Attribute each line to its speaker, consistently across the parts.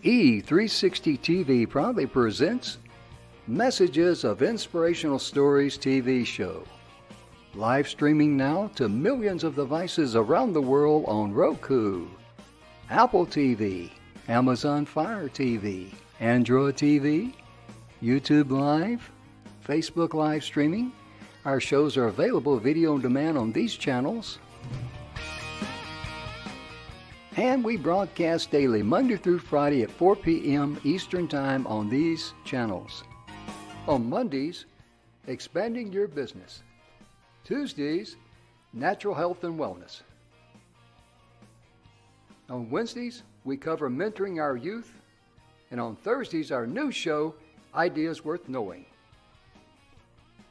Speaker 1: E360 TV proudly presents Messages of Inspirational Stories TV show. Live streaming now to millions of devices around the world on Roku, Apple TV, Amazon Fire TV, Android TV, YouTube Live, Facebook live streaming. Our shows are available video on demand on these channels. And we broadcast daily, Monday through Friday at 4 p.m. Eastern Time on these channels. On Mondays, Expanding Your Business. Tuesdays, Natural Health and Wellness. On Wednesdays, we cover mentoring our youth. And on Thursdays, our new show, Ideas Worth Knowing.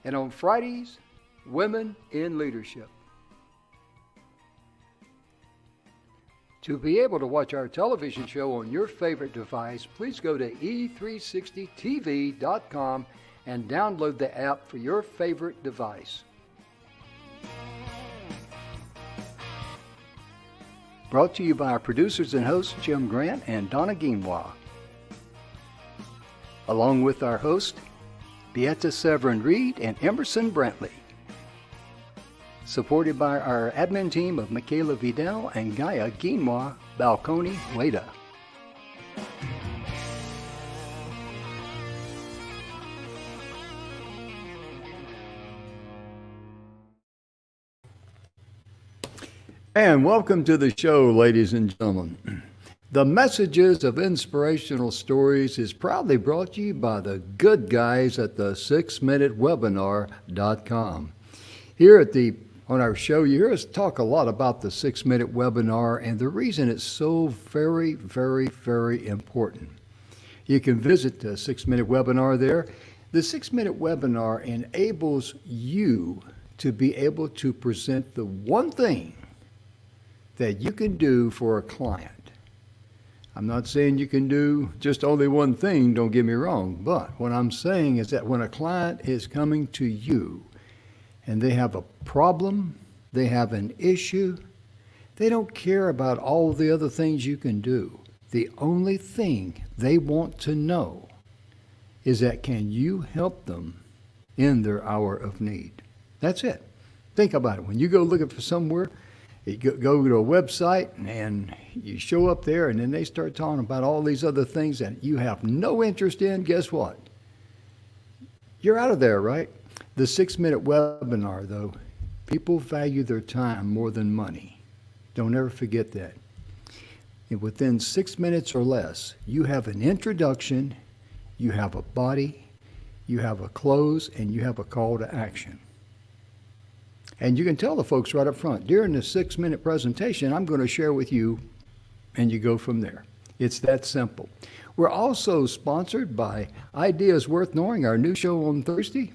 Speaker 1: And on Fridays, Women in Leadership. To be able to watch our television show on your favorite device, please go to e360tv.com and download the app for your favorite device. Brought to you by our producers and hosts, Jim Grant and Donna Guinois. Along with our host, Beata Severin Reed and Emerson Brantley. Supported by our admin team of Michaela Vidal and Gaia Guinois Balconi Leda. And welcome to the show, ladies and gentlemen. The Messages of Inspirational Stories is proudly brought to you by the good guys at the 6minutewebinar.com. Here on our show, you hear us talk a lot about the 6-minute webinar and the reason it's so very, very, very important. You can visit the 6-minute webinar there. The 6-minute webinar enables you to be able to present the one thing that you can do for a client. I'm not saying you can do just only one thing, don't get me wrong, but what I'm saying is that when a client is coming to you and they have a problem, they have an issue, they don't care about all the other things you can do. The only thing they want to know is that can you help them in their hour of need? That's it. Think about it. When you go looking for somewhere, you go to a website and you show up there and then they start talking about all these other things that you have no interest in, guess what? You're out of there, right? The 6-minute webinar, though, people value their time more than money. Don't ever forget that. And within 6 minutes or less, you have an introduction, you have a body, you have a close, and you have a call to action. And you can tell the folks right up front, during the 6-minute presentation, I'm going to share with you, and you go from there. It's that simple. We're also sponsored by Ideas Worth Knowing, our new show on Thursday.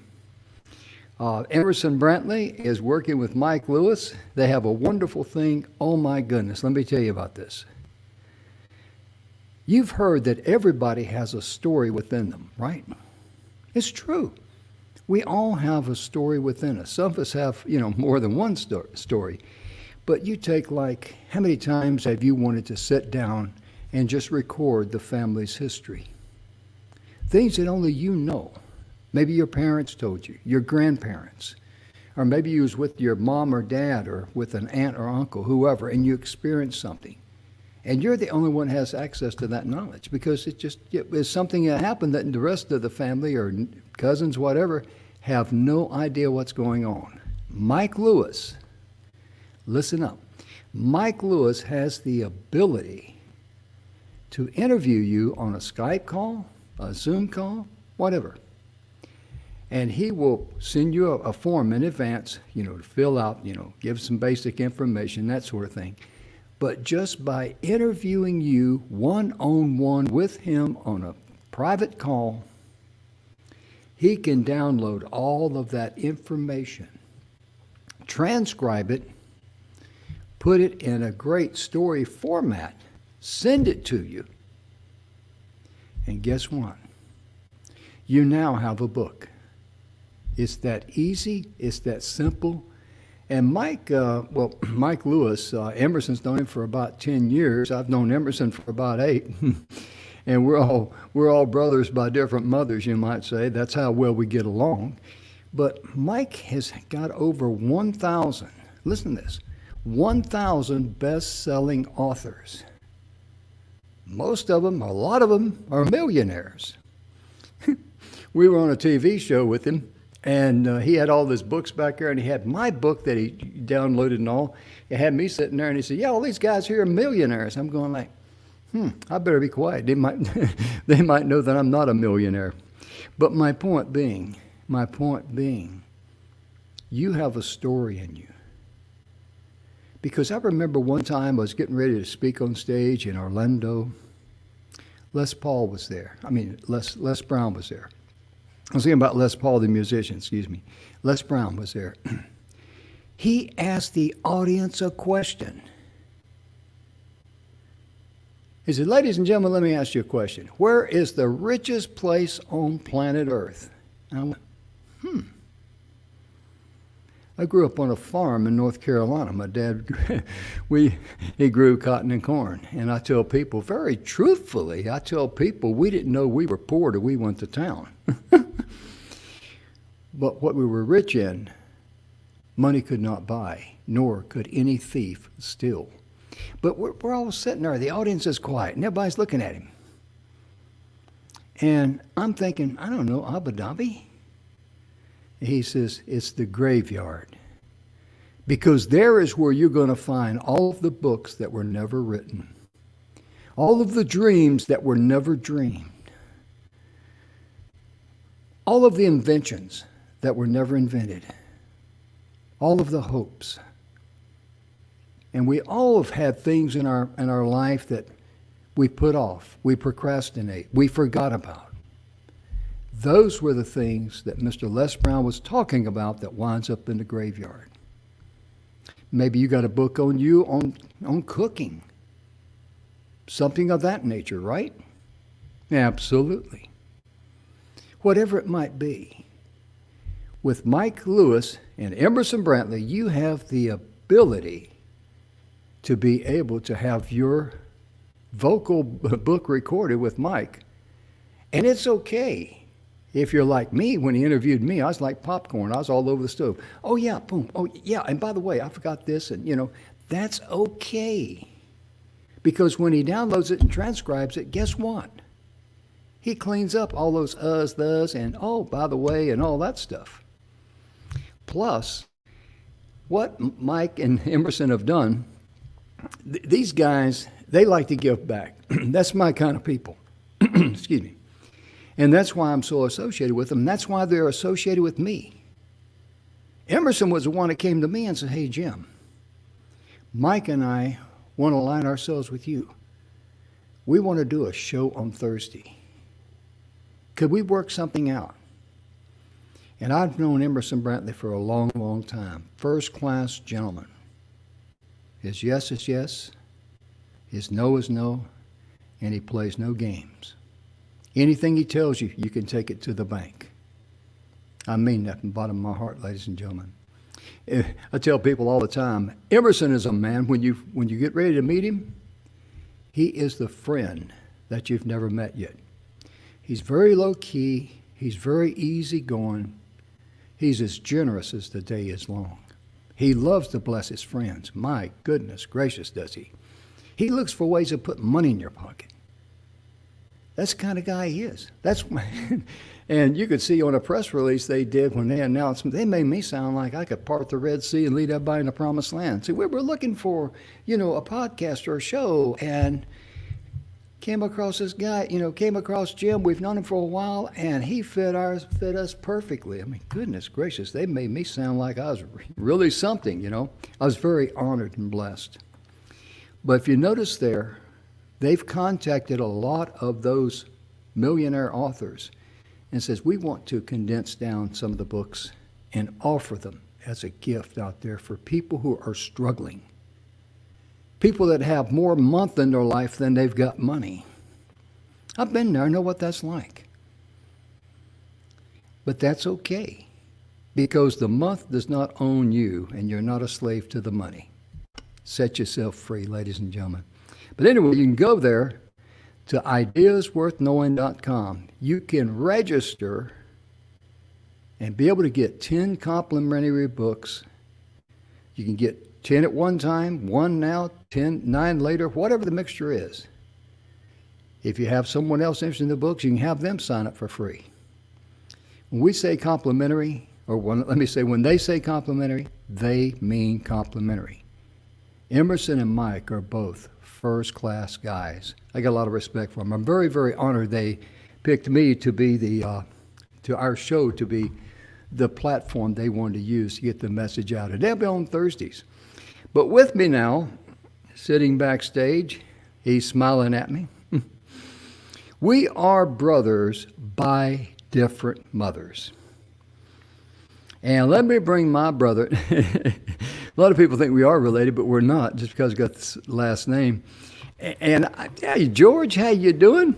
Speaker 1: Emerson Brantley is working with Mike Lewis. They have a wonderful thing. Oh my goodness, let me tell you about this. You've heard that everybody has a story within them, right? It's true. We all have a story within us. Some of us have, more than one story. But you take how many times have you wanted to sit down and just record the family's history? Things that only you know. Maybe your parents told you, your grandparents, or maybe you was with your mom or dad or with an aunt or uncle, whoever, and you experienced something. And you're the only one who has access to that knowledge because it's something that happened that the rest of the family or cousins, whatever, have no idea what's going on. Mike Lewis, listen up. Mike Lewis has the ability to interview you on a Skype call, a Zoom call, whatever. And he will send you a form in advance, to fill out, give some basic information, that sort of thing. But just by interviewing you one-on-one with him on a private call, he can download all of that information, transcribe it, put it in a great story format, send it to you. And guess what? You now have a book. It's that easy, it's that simple, And Mike Lewis, Emerson's known him for about 10 years. I've known Emerson for about 8. and we're all brothers by different mothers, you might say. That's how well we get along. But Mike has got over 1,000, listen to this, 1,000 best-selling authors. Most of them, a lot of them, are millionaires. We were on a TV show with him, and he had all his books back there, and he had my book that he downloaded and all. He had me sitting there, and he said, yeah, all these guys here are millionaires. I'm going like, I better be quiet. They might, they might know that I'm not a millionaire. But my point being, you have a story in you. Because I remember one time I was getting ready to speak on stage in Orlando. Les Paul was there. Les Brown was there. I was thinking about Les Paul, the musician, excuse me. Les Brown was there. He asked the audience a question. He said, ladies and gentlemen, let me ask you a question. Where is the richest place on planet Earth? And I went, I grew up on a farm in North Carolina. My dad, he grew cotton and corn. And I tell people, very truthfully, we didn't know we were poor till we went to town. But what we were rich in, money could not buy, nor could any thief steal. But we're all sitting there. The audience is quiet, and everybody's looking at him. And I'm thinking, I don't know, Abu Dhabi? He says, it's the graveyard. Because there is where you're going to find all of the books that were never written. All of the dreams that were never dreamed. All of the inventions that were never invented. All of the hopes. And we all have had things in our life that we put off, we procrastinate, we forgot about. Those were the things that Mr. Les Brown was talking about that winds up in the graveyard. Maybe you got a book on you on cooking. Something of that nature, right? Absolutely. Whatever it might be. With Mike Lewis and Emerson Brantley, you have the ability to be able to have your vocal book recorded with Mike. And it's okay. If you're like me, when he interviewed me, I was like popcorn. I was all over the stove. Oh, yeah, boom. Oh, yeah, and by the way, I forgot this. And, that's okay. Because when he downloads it and transcribes it, guess what? He cleans up all those uhs, thes, and oh, by the way, and all that stuff. Plus, what Mike and Emerson have done, these guys, they like to give back. That's my kind of people. Excuse me. And that's why I'm so associated with them. That's why they're associated with me. Emerson was the one that came to me and said, hey, Jim, Mike and I want to align ourselves with you. We want to do a show on Thursday. Could we work something out? And I've known Emerson Brantley for a long, long time. First-class gentleman. His yes is yes, his no is no, and he plays no games. Anything he tells you, you can take it to the bank. I mean that from the bottom of my heart, ladies and gentlemen. I tell people all the time, Emerson is a man, when you get ready to meet him, he is the friend that you've never met yet. He's very low-key, he's very easygoing, he's as generous as the day is long. He loves to bless his friends. My goodness gracious, does he. He looks for ways of putting money in your pocket. That's the kind of guy he is. And you could see on a press release they did when they announced him, they made me sound like I could part the Red Sea and lead everybody in the promised land. See, we were looking for, a podcast or a show, and came across this guy, came across Jim. We've known him for a while, and he fit us perfectly. I mean, goodness gracious, they made me sound like I was really something, I was very honored and blessed. But if you notice there, they've contacted a lot of those millionaire authors and says, we want to condense down some of the books and offer them as a gift out there for people who are struggling. People that have more month in their life than they've got money. I've been there, I know what that's like. But that's okay, because the month does not own you, and you're not a slave to the money. Set yourself free, ladies and gentlemen. But anyway, you can go there to ideasworthknowing.com. You can register and be able to get 10 complimentary books. You can get 10 at one time, 1 now, 10, 9 later, whatever the mixture is. If you have someone else interested in the books, you can have them sign up for free. When we say complimentary, when they say complimentary, they mean complimentary. Emerson and Mike are both first-class guys. I got a lot of respect for them. I'm very, very honored they picked me to be to our show to be the platform they wanted to use to get the message out. And they'll be on Thursdays. But with me now, sitting backstage, he's smiling at me. We are brothers by different mothers. And let me bring my brother. A lot of people think we are related, but we're not, just because we got this last name. And hey, George, how you doing?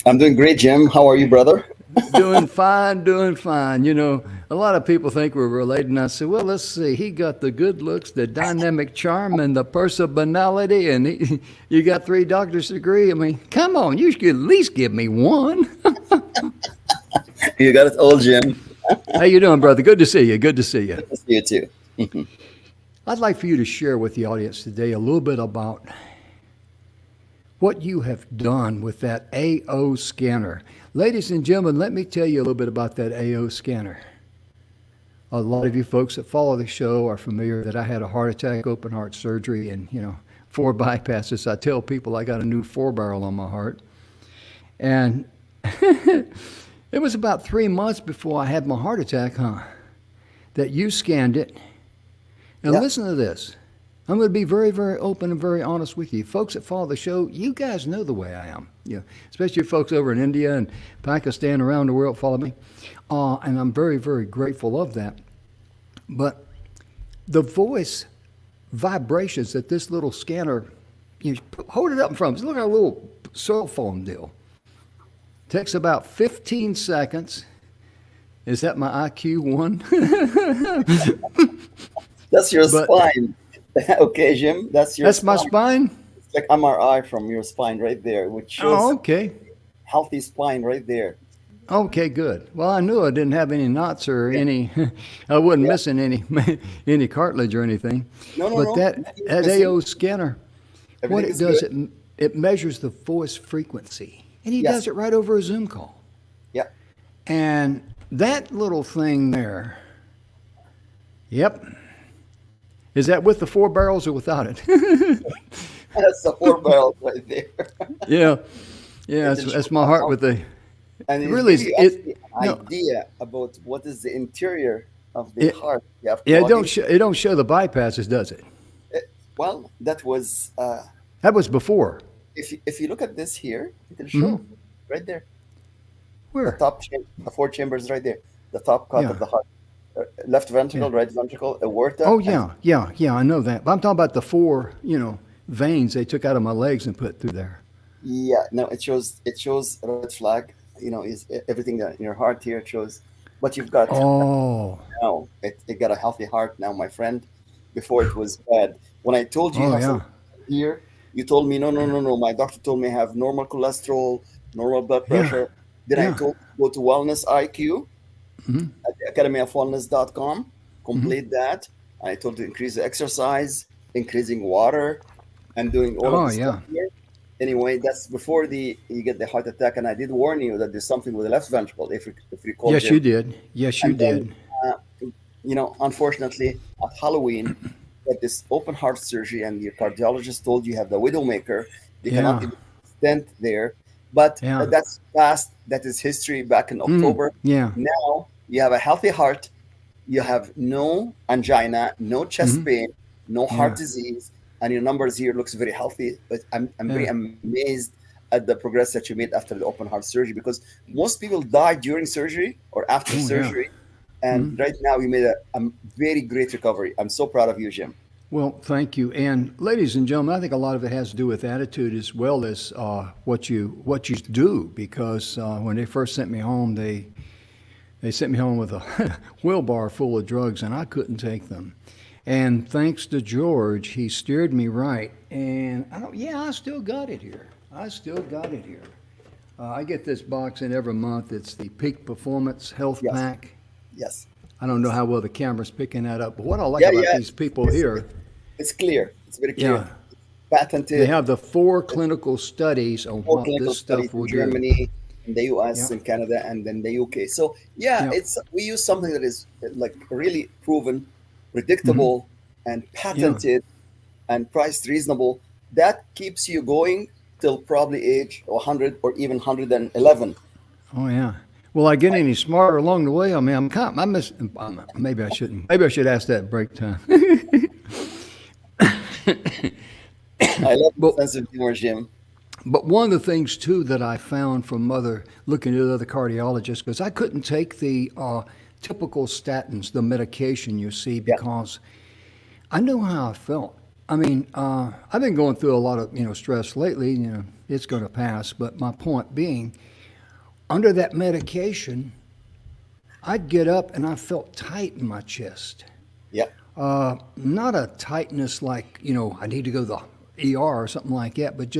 Speaker 2: I'm doing great, Jim. How are you, brother?
Speaker 1: Doing fine, doing fine. You know, a lot of people think we're related, and I said, well, let's see. He got the good looks, the dynamic charm, and the personality, and you got 3 doctor's degree. I mean, come on, you should at least give me 1.
Speaker 2: You got it all, Jim.
Speaker 1: How you doing, brother? Good to see you. Good to see you.
Speaker 2: Good to see you, too.
Speaker 1: I'd like for you to share with the audience today a little bit about what you have done with that AO scanner. Ladies and gentlemen, let me tell you a little bit about that AO scanner. A lot of you folks that follow the show are familiar that I had a heart attack, open heart surgery, and 4 bypasses. I tell people I got a new 4-barrel on my heart. And it was about 3 months before I had my heart attack, that you scanned it. And listen to this. I'm going to be very, very open and very honest with you. Folks that follow the show, you guys know the way I am. Especially folks over in India and Pakistan, around the world follow me. And I'm very, very grateful of that. But the voice vibrations that this little scanner, hold it up in front of us. Look at a little cell phone deal. Takes about 15 seconds. Is that my IQ 1?
Speaker 2: That's your spine. Okay, Jim. That's
Speaker 1: my spine?
Speaker 2: It's like MRI from your spine right there, which shows
Speaker 1: okay.
Speaker 2: Healthy spine right there.
Speaker 1: Okay, good. Well, I knew I didn't have any knots or any, I wasn't missing any cartilage or anything.
Speaker 2: No.
Speaker 1: That AO scanner, what it does, it measures the voice frequency. And he does it right over a Zoom call.
Speaker 2: Yeah.
Speaker 1: And that little thing there, is that with the 4 barrels or without it?
Speaker 2: That's the 4 barrels right there.
Speaker 1: Yeah, that's my heart with the.
Speaker 2: And it
Speaker 1: really
Speaker 2: is an idea about what is the interior of the heart.
Speaker 1: It don't show the bypasses, does it?
Speaker 2: Well, that was
Speaker 1: before.
Speaker 2: If you look at this here, it will show right there.
Speaker 1: Where?
Speaker 2: The 4 chambers right there. The top cut of the heart. Left ventricle, right ventricle, aorta.
Speaker 1: Oh, yeah, I know that. But I'm talking about the 4, veins they took out of my legs and put through there.
Speaker 2: Yeah, no, it shows a red flag. Is everything that in your heart here shows what you've got.
Speaker 1: Oh.
Speaker 2: Now, it got a healthy heart now, my friend. Before it was bad. When I told you here, you told me, no. My doctor told me I have normal cholesterol, normal blood pressure. Then I told you go to Wellness IQ at academyofwellness.com, complete that. I told you to increase the exercise, increasing water, and doing all of this stuff here. Anyway, that's before you get the heart attack, and I did warn you that there's something with the left ventricle, if you recall.
Speaker 1: Yes, you did. Yes, you did.
Speaker 2: Unfortunately, at Halloween, at this open heart surgery, and your cardiologist told you have the widowmaker. They cannot even stent there. But that's past. That is history back in October. Now you have a healthy heart. You have no angina, no chest pain, no heart disease. And your numbers here looks very healthy. But I'm very amazed at the progress that you made after the open heart surgery, because most people die during surgery or after surgery. And right now you made a very great recovery. I'm so proud of you, Jim.
Speaker 1: Well, thank you. And ladies and gentlemen, I think a lot of it has to do with attitude as well as what you do, because when they first sent me home, they sent me home with a wheelbarrow full of drugs, and I couldn't take them. And thanks to George, he steered me right. And I still got it here. I still got it here. I get this box in every month. It's the Peak Performance Health
Speaker 2: Yes.
Speaker 1: Pack.
Speaker 2: Yes.
Speaker 1: I don't know how well the camera's picking that up, but what I like about these people here,
Speaker 2: it's clear. It's very clear.
Speaker 1: yeah,
Speaker 2: Patented.
Speaker 1: they have the 4 clinical studies on
Speaker 2: Four
Speaker 1: what
Speaker 2: clinical
Speaker 1: this stuff
Speaker 2: studies
Speaker 1: will
Speaker 2: in
Speaker 1: do.
Speaker 2: Germany, in the US,
Speaker 1: Yeah.
Speaker 2: in Canada, and then the UK. So yeah,
Speaker 1: Yeah.
Speaker 2: we use something that is like really proven, predictable, and patented, and priced reasonable. That keeps you going till probably age 100 or even 111.
Speaker 1: Oh yeah. Will I get any smarter along the way? I mean, maybe I shouldn't. Maybe I should ask that at break time.
Speaker 2: I love the
Speaker 1: But
Speaker 2: sense of humor, Jim.
Speaker 1: But one of the things too that I found from looking at other cardiologists, because I couldn't take the typical statins, the medication you see,
Speaker 2: Yeah.
Speaker 1: because I knew how I felt. I mean, I've been going through a lot of stress lately. It's going to pass. But my point being, under that medication, I'd get up and I felt tight in my chest.
Speaker 2: Yeah.
Speaker 1: Not a tightness like I need to go to the ER or something like that, but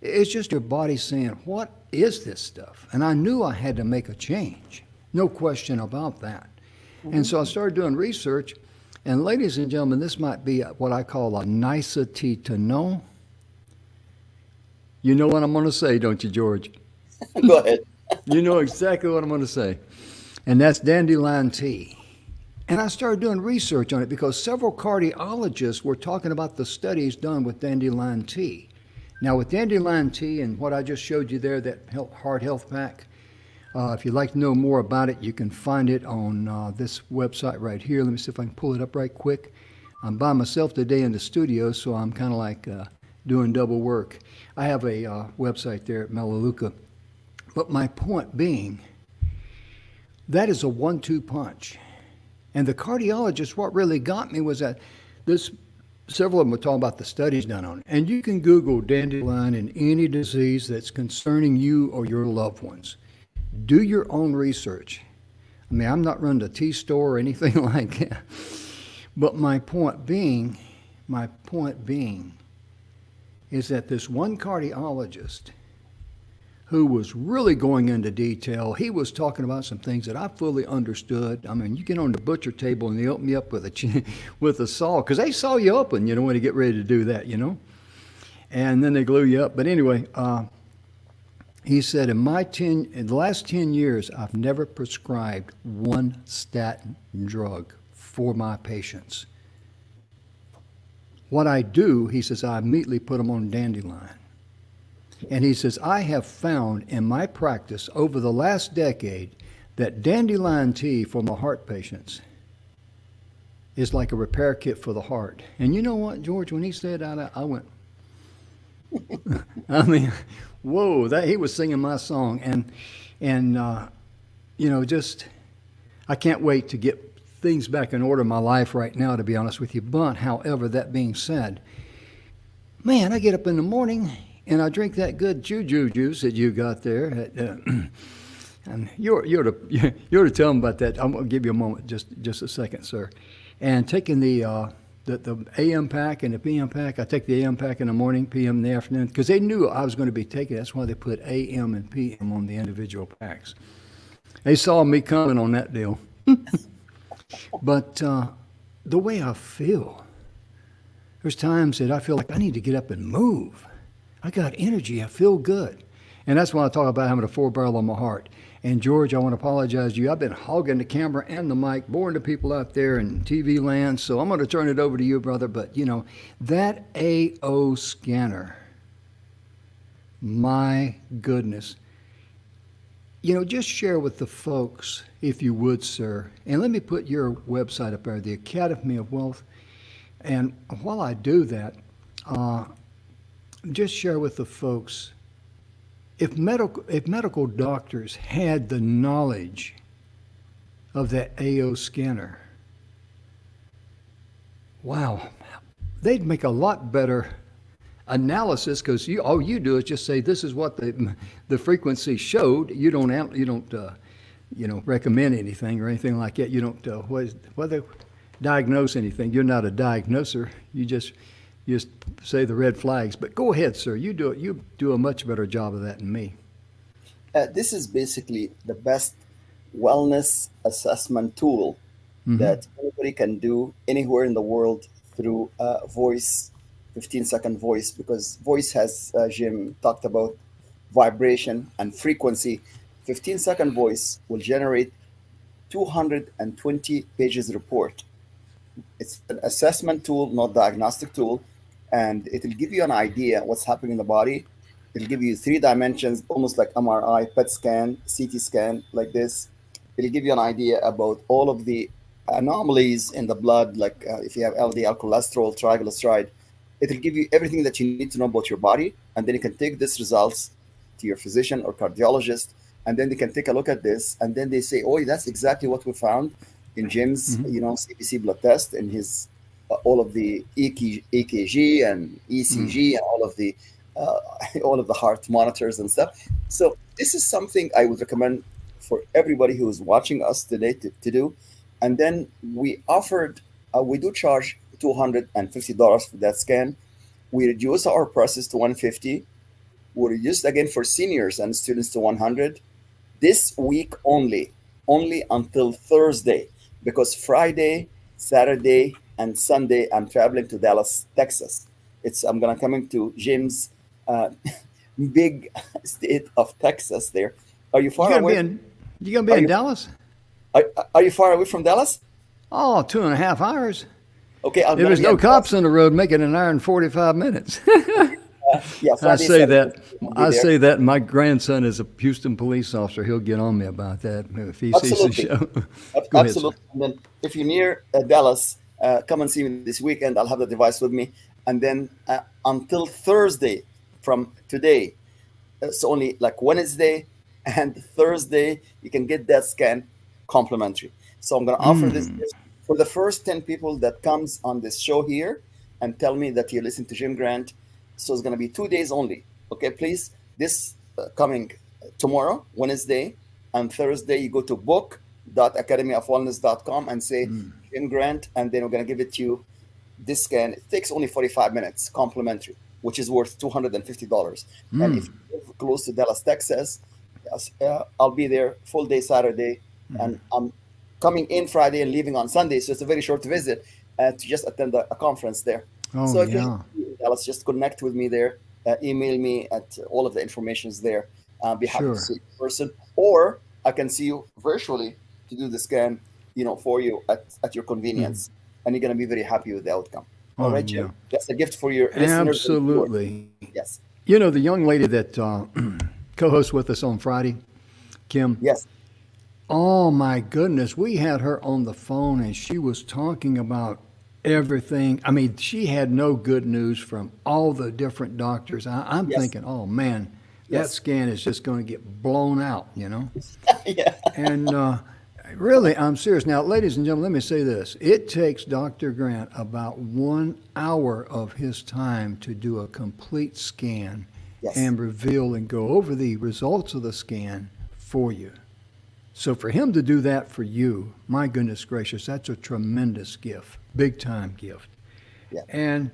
Speaker 1: it's just your body saying, what is this stuff? And I knew I had to make a change. No question about that. And so I started doing research. And ladies and gentlemen, this might be what I call a nicety to know. You know what I'm going to say, don't you, George?
Speaker 2: Go ahead.
Speaker 1: You know exactly what I'm going to say. And that's dandelion tea. And I started doing research on it because several cardiologists were talking about the studies done with dandelion tea. Now, with dandelion tea and what I just showed you there, that Heart Health Pack, if you'd like to know more about it, you can find it on this website right here. Let me see if I can pull it up right quick. I'm by myself today in the studio, so I'm kind of like doing double work. I have a website there at Melaleuca. But my point being, that is a 1-2 punch. And the cardiologist, what really got me was that several of them were talking about the studies done on it. And you can Google dandelion and any disease that's concerning you or your loved ones. Do your own research. I mean, I'm not running a tea store or anything like that. But my point being is that this one cardiologist who was really going into detail, he was talking about some things that I fully understood. I mean, you get on the butcher table and they open you up with a saw, because they saw you open, when you get ready to do that, and then they glue you up. But anyway, he said, in the last 10 years, I've never prescribed one statin drug for my patients. What I do, he says, I immediately put them on dandelion. And he says, I have found in my practice over the last decade that dandelion tea for my heart patients is like a repair kit for the heart. And you know what, George, when he said that, I went, I mean, whoa, he was singing my song. And I can't wait to get things back in order in my life right now, to be honest with you. But, however, that being said, man, I get up in the morning and I drink that good juju juice that you got there. And you're to tell them about that. I'm going to give you a moment, just a second, sir. And taking the AM pack and the PM pack, I take the AM pack in the morning, PM in the afternoon, because they knew I was going to be taking it. That's why they put AM and PM on the individual packs. They saw me coming on that deal. But the way I feel, there's times that I feel like I need to get up and move. I got energy. I feel good. And that's when I talk about having a 4-barrel on my heart. And George, I want to apologize to you. I've been hogging the camera and the mic, boring the people out there in TV land. So I'm going to turn it over to you, brother. But, that AO scanner, my goodness. Just share with the folks, if you would, sir. And let me put your website up there, the Academy of Wealth. And while I do that, just share with the folks, if medical doctors had the knowledge of that AO scanner, wow, they'd make a lot better analysis, because all you do is just say this is what the frequency showed. You don't recommend anything or anything like that. You don't diagnose anything. You're not a diagnoser. You just say the red flags. But go ahead, sir. You do it. You do a much better job of that than me.
Speaker 2: This is basically the best wellness assessment tool that anybody can do anywhere in the world through voice, 15-second voice, because voice has, Jim talked about, vibration and frequency. 15-second voice will generate 220 pages report. It's an assessment tool, not diagnostic tool, and it will give you an idea what's happening in the body. It'll give you 3 dimensions, almost like MRI, PET scan, CT scan, like this. It'll give you an idea about all of the anomalies in the blood, like if you have LDL cholesterol, triglyceride. It'll give you everything that you need to know about your body, and then you can take these results to your physician or cardiologist, and then they can take a look at this, and then they say, "Oh, that's exactly what we found in Jim's, CBC blood test, and his all of the EKG and ECG and all of the heart monitors and stuff." So this is something I would recommend for everybody who is watching us today to do. And then we do charge $250 for that scan. We reduce our prices to $150. We reduced again for seniors and students to $100. This week only until Thursday, because Friday, Saturday, and Sunday I'm traveling to Dallas, Texas. I'm gonna come into Jim's big state of Texas. There, are you far away?
Speaker 1: You gonna be in Dallas?
Speaker 2: Are you far away from Dallas?
Speaker 1: Oh, 2.5 hours.
Speaker 2: Okay,
Speaker 1: if there's no cops on the road, make it an hour and 45 minutes.
Speaker 2: Yeah,
Speaker 1: I say that. My grandson is a Houston police officer. He'll get on me about that if he sees the show.
Speaker 2: Absolutely. And then if you're near Dallas, come and see me this weekend. I'll have the device with me. And then until Thursday from today, it's only like Wednesday and Thursday, you can get that scan complimentary. So I'm going to offer this for the first 10 people that comes on this show here and tell me that you listen to Jim Grant. So it's going to be 2 days only. Okay, please. This coming tomorrow, Wednesday, and Thursday, you go to book.academyofwellness.com and say Jim Grant, and then we're going to give it to you. This scan, it takes only 45 minutes, complimentary, which is worth $250. And if you live close to Dallas, Texas, I'll be there full day Saturday, and I'm coming in Friday and leaving on Sunday. So it's a very short visit to just attend a conference there. So Dallas, just connect with me there. Email me at all of the information is there. I'll be happy to see you in person, or I can see you virtually to do the scan, for you at your convenience, and you're going to be very happy with the outcome. All right, Jim. That's a gift for your listeners.
Speaker 1: Absolutely.
Speaker 2: Yes.
Speaker 1: The young lady that co-hosts with us on Friday, Kim.
Speaker 2: Yes.
Speaker 1: Oh my goodness, we had her on the phone and she was talking about everything. I mean, she had no good news from all the different doctors. I'm thinking, oh man, that scan is just going to get blown out,
Speaker 2: Yeah.
Speaker 1: And really, I'm serious. Now, ladies and gentlemen, let me say this. It takes Dr. Grant about 1 hour of his time to do a complete scan and reveal and go over the results of the scan for you. So for him to do that for you, my goodness gracious, that's a tremendous gift, big time gift.
Speaker 2: Yeah.
Speaker 1: And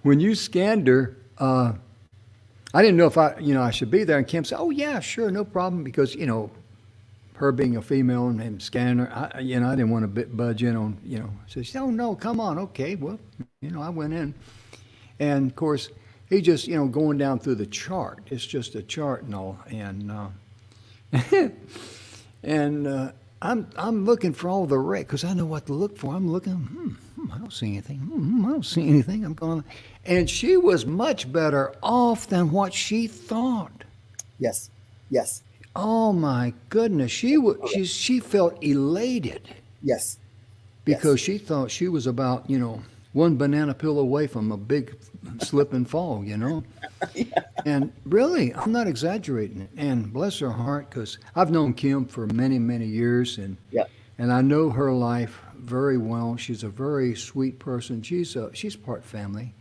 Speaker 1: when you scanned her, I didn't know if I should be there. And Kim said, "Oh yeah, sure, no problem," because her being a female and him scanning her, I didn't want to budge in on, So she said, "Oh no, come on, okay." Well, I went in, and of course he just going down through the chart. It's just a chart and all, and. And I'm looking for all the wreck because I know what to look for. I'm looking. I don't see anything. I don't see anything. I'm going. And she was much better off than what she thought.
Speaker 2: Yes. Yes.
Speaker 1: Oh my goodness, she felt elated.
Speaker 2: Yes.
Speaker 1: Because she thought she was about one banana peel away from a big slip and fall,
Speaker 2: Yeah.
Speaker 1: And really, I'm not exaggerating. And bless her heart, because I've known Kim for many, many years, and I know her life very well. She's a very sweet person. She's part family,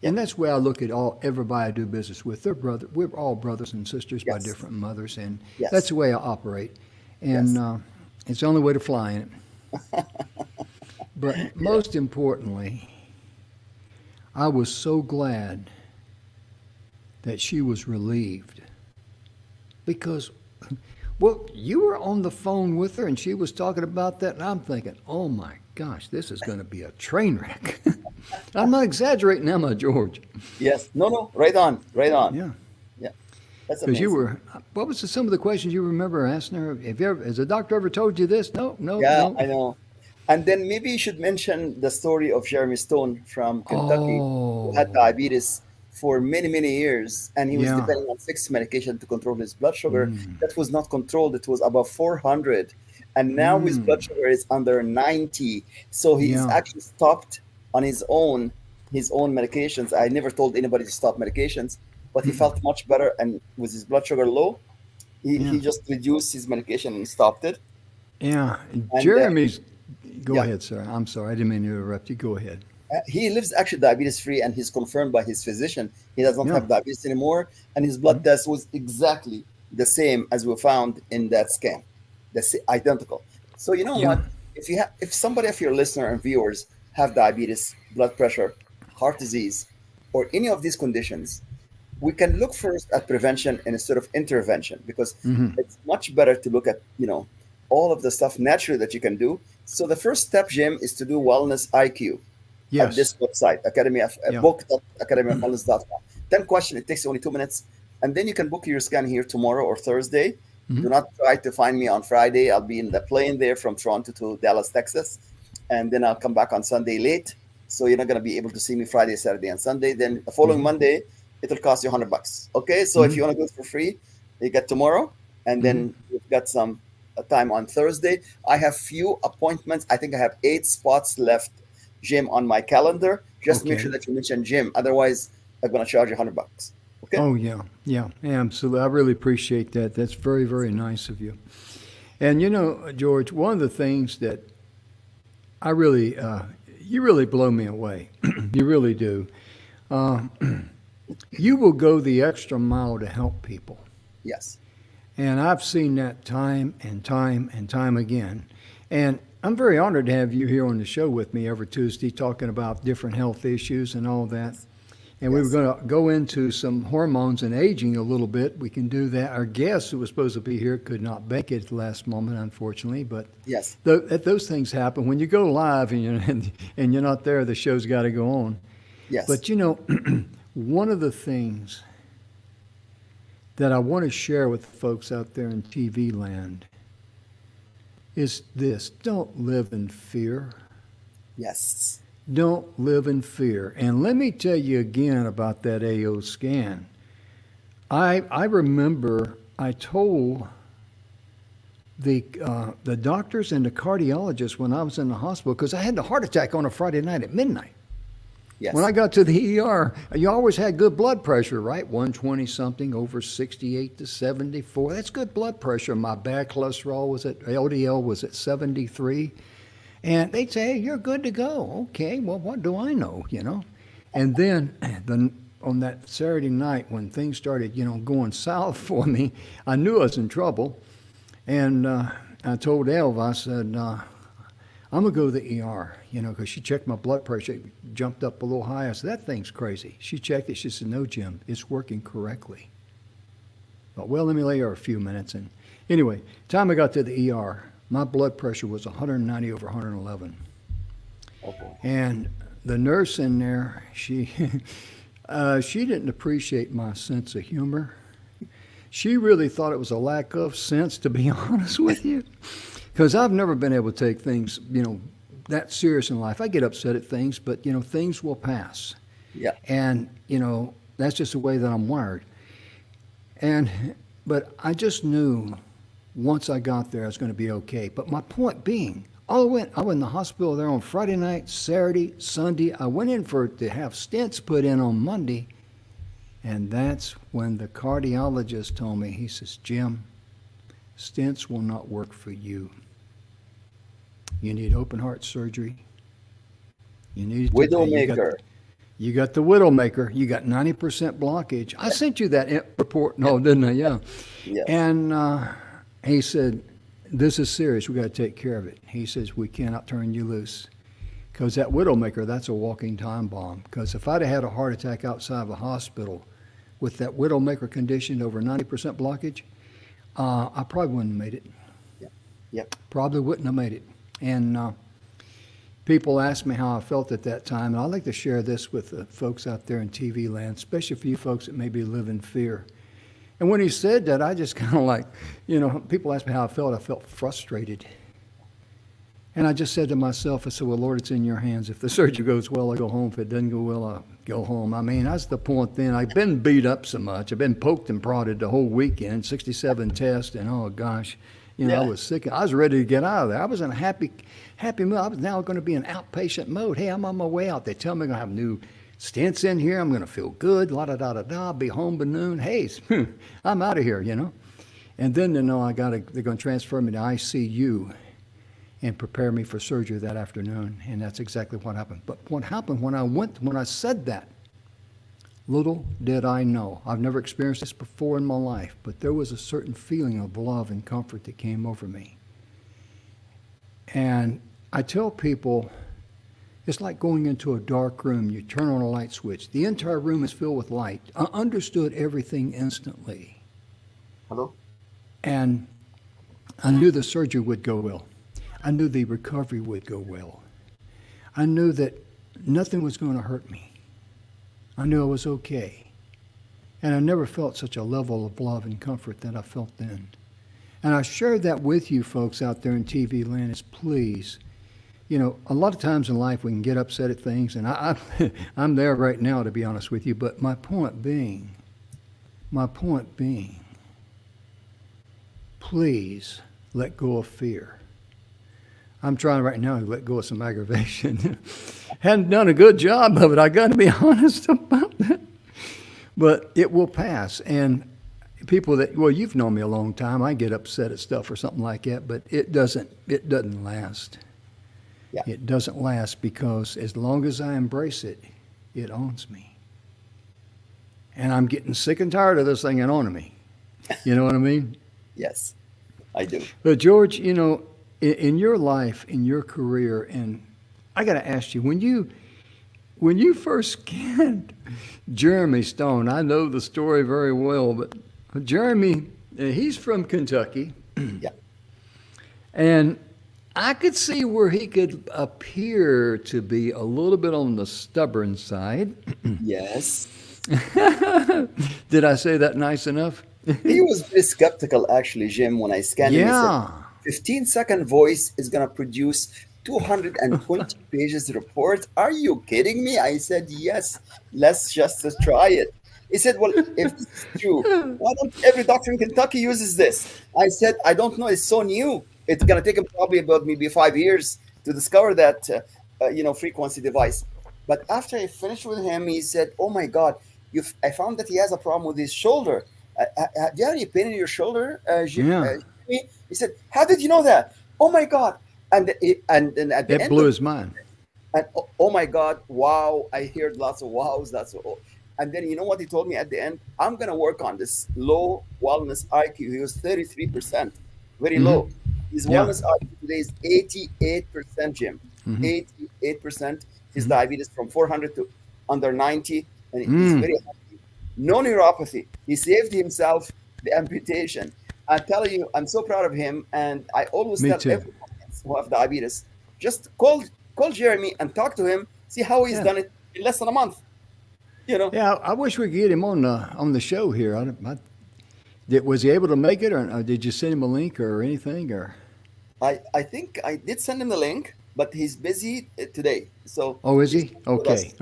Speaker 1: and that's the way I look at everybody I do business with. We're all brothers and sisters by different mothers, and that's the way I operate. And it's the only way to fly in it. But most importantly, I was so glad that she was relieved because, well, you were on the phone with her and she was talking about that, and I'm thinking, oh my gosh, this is going to be a train wreck. I'm not exaggerating, am I, George?
Speaker 2: Yes. No, no. Right on. Right on.
Speaker 1: Yeah.
Speaker 2: Yeah. That's
Speaker 1: Because you
Speaker 2: amazing.
Speaker 1: were, what was some of the questions you remember asking her? Have you ever, has the doctor ever told you this? No, no,
Speaker 2: Yeah,
Speaker 1: no.
Speaker 2: I know. And then maybe you should mention the story of Jeremy Stone from Kentucky, who had
Speaker 1: Oh,
Speaker 2: diabetes for many, many years, and he was
Speaker 1: yeah.
Speaker 2: depending on fixed medication to control his blood sugar. That was not controlled, it was above 400. And now his blood sugar is under 90. So he's
Speaker 1: Yeah.
Speaker 2: actually stopped on his own medications. I never told anybody to stop medications, but he felt much better. And with his blood sugar low,
Speaker 1: Yeah.
Speaker 2: he just reduced his medication and stopped it.
Speaker 1: Yeah.
Speaker 2: And
Speaker 1: Jeremy's, go
Speaker 2: yeah,
Speaker 1: ahead, sir. I'm sorry. I didn't mean to interrupt you. Go ahead.
Speaker 2: he lives actually diabetes free, and he's confirmed by his physician he does not
Speaker 1: Yeah.
Speaker 2: have diabetes anymore, and his blood test was exactly the same as we found in that scan, identical. So you know
Speaker 1: Yeah.
Speaker 2: what, if somebody of your listener and viewers have diabetes, blood pressure, heart disease, or any of these conditions, we can look first at prevention instead of intervention, because it's much better to look at all of the stuff naturally that you can do. So the first step, Jim, is to do wellness IQ at
Speaker 1: Yes.
Speaker 2: this website, Academy of
Speaker 1: Yeah.
Speaker 2: book.academyofwellness.com. 10 questions, it takes only 2 minutes. And then you can book your scan here tomorrow or Thursday. Do not try to find me on Friday. I'll be in the plane there from Toronto to Dallas, Texas. And then I'll come back on Sunday late. So you're not going to be able to see me Friday, Saturday, and Sunday. Then the following Monday, it'll cost you $100. Okay. So if you want to do it for free, you get tomorrow. And then we've got some time on Thursday. I have few appointments. I think I have 8 spots left, Jim, on my calendar. Just make
Speaker 1: Okay.
Speaker 2: sure that you mention Jim. Otherwise, I'm going to charge you $100. Okay.
Speaker 1: Oh, yeah. Yeah. Absolutely. I really appreciate that. That's very, very nice of you. And, George, one of the things that I really, you really blow me away. You really do. You will go the extra mile to help people.
Speaker 2: Yes.
Speaker 1: And I've seen that time and time and time again. And I'm very honored to have you here on the show with me every Tuesday talking about different health issues and all that. And we were
Speaker 2: Yes.
Speaker 1: going to go into some hormones and aging a little bit. We can do that. Our guest who was supposed to be here could not make it at the last moment, unfortunately. But
Speaker 2: Yes.
Speaker 1: those things happen. When you go live and and you're not there, the show's got to go on.
Speaker 2: Yes.
Speaker 1: But, one of the things that I want to share with folks out there in TV land is this: don't live in fear.
Speaker 2: Yes.
Speaker 1: Don't live in fear. And let me tell you again about that AO scan. I remember I told the doctors and the cardiologists when I was in the hospital, because I had the heart attack on a Friday night at midnight.
Speaker 2: Yes.
Speaker 1: When I got to the ER, you always had good blood pressure, right? 120 something over 68 to 74. That's good blood pressure. My bad cholesterol was at LDL was at 73. And they'd say, hey, you're good to go. Okay, well, what do I know, And then on that Saturday night when things started, going south for me, I knew I was in trouble. And I told Elva, I said, I'm going to go to the ER, because she checked my blood pressure. It jumped up a little high. I said, that thing's crazy. She checked it. She said, no, Jim, it's working correctly. But, well, let me lay her a few minutes. And anyway, time I got to the ER, my blood pressure was 190 over 111.
Speaker 2: Okay.
Speaker 1: And the nurse in there, she didn't appreciate my sense of humor. She really thought it was a lack of sense, to be honest with you. Because I've never been able to take things, that serious in life. I get upset at things, but, things will pass.
Speaker 2: Yeah.
Speaker 1: And, that's just the way that I'm wired. But I just knew once I got there, I was going to be okay. But my point being, I went in the hospital there on Friday night, Saturday, Sunday. I went in to have stents put in on Monday. And that's when the cardiologist told me, he says, Jim, stents will not work for you. You need open heart surgery. You need
Speaker 2: Widowmaker.
Speaker 1: You got the Widowmaker. You got 90% blockage. I sent you that report. No, didn't I? Yeah.
Speaker 2: Yes.
Speaker 1: And he said, this is serious. We got to take care of it. He says, we cannot turn you loose. Because that Widowmaker, that's a walking time bomb. Because if I'd have had a heart attack outside of a hospital with that Widowmaker condition, over 90% blockage, I probably wouldn't have made it.
Speaker 2: Yeah. Yep.
Speaker 1: Probably wouldn't have made it. And people ask me how I felt at that time, and I'd like to share this with the folks out there in TV land, especially for you folks that maybe live in fear. And when he said that, I just kind of like, people ask me how I felt frustrated. And I just said to myself, I said, well, Lord, it's in your hands. If the surgery goes well, I go home. If it doesn't go well, I go home. I mean, that's the point then. I've been beat up so much. I've been poked and prodded the whole weekend, 67 tests, and oh, gosh. I was sick. I was ready to get out of there. I was in a happy mood. I was now going to be in outpatient mode. Hey, I'm on my way out. They tell me I'm going to have new stents in here. I'm going to feel good. La-da-da-da-da. Be home by noon. Hey, I'm out of here, And then they're going to transfer me to ICU and prepare me for surgery that afternoon. And that's exactly what happened. But what happened when I said that, little did I know. I've never experienced this before in my life, but there was a certain feeling of love and comfort that came over me. And I tell people, it's like going into a dark room. You turn on a light switch. The entire room is filled with light. I understood everything instantly.
Speaker 2: Hello?
Speaker 1: And I knew the surgery would go well. I knew the recovery would go well. I knew that nothing was going to hurt me. I knew I was okay. And I never felt such a level of love and comfort that I felt then. And I shared that with you folks out there in TV land is please, a lot of times in life we can get upset at things, and I'm there right now, to be honest with you, but my point being, please let go of fear. I'm trying right now to let go of some aggravation. Hadn't done a good job of it. I got to be honest about that. But it will pass. And people you've known me a long time. I get upset at stuff or something like that, but it doesn't last.
Speaker 2: Yeah.
Speaker 1: It doesn't last because as long as I embrace it, it owns me. And I'm getting sick and tired of this thing owning me. You know what I mean?
Speaker 2: Yes, I do.
Speaker 1: But George, in your life, in your career, and I got to ask you, when you first scanned Jeremy Stone, I know the story very well, but Jeremy, he's from Kentucky.
Speaker 2: Yeah.
Speaker 1: And I could see where he could appear to be a little bit on the stubborn side.
Speaker 2: Yes.
Speaker 1: Did I say that nice enough?
Speaker 2: He was very skeptical, actually, Jim, when I scanned him.
Speaker 1: Yeah.
Speaker 2: He said, 15-second voice is going to produce 220 pages report. Are you kidding me? I said, yes, let's just try it. He said, well, if this is true, why don't every doctor in Kentucky uses this? I said, I don't know. It's so new. It's going to take him probably about maybe 5 years to discover that, frequency device. But after I finished with him, he said, oh, my God, I found that he has a problem with his shoulder. Do you have any pain in your shoulder, Jim? He said, how did you know that? Oh, my God. And then at the end,
Speaker 1: it blew his mind.
Speaker 2: And oh, my God, wow. I heard lots of wows. And then you know what he told me at the end? I'm going to work on this low wellness IQ. He was 33%, very low. His wellness IQ today is 88%, Jim. 88%. His diabetes from 400 to under 90. And he's very happy. No neuropathy. He saved himself the amputation. I'm telling you, I'm so proud of him. And I always tell everyone who have diabetes, just call Jeremy and talk to him, see how he's done it in less than a month.
Speaker 1: Yeah, I wish we could get him on the show here. Was he able to make it, or did you send him a link or anything? Or
Speaker 2: I think I did send him the link, but he's busy today. So
Speaker 1: is he? Okay.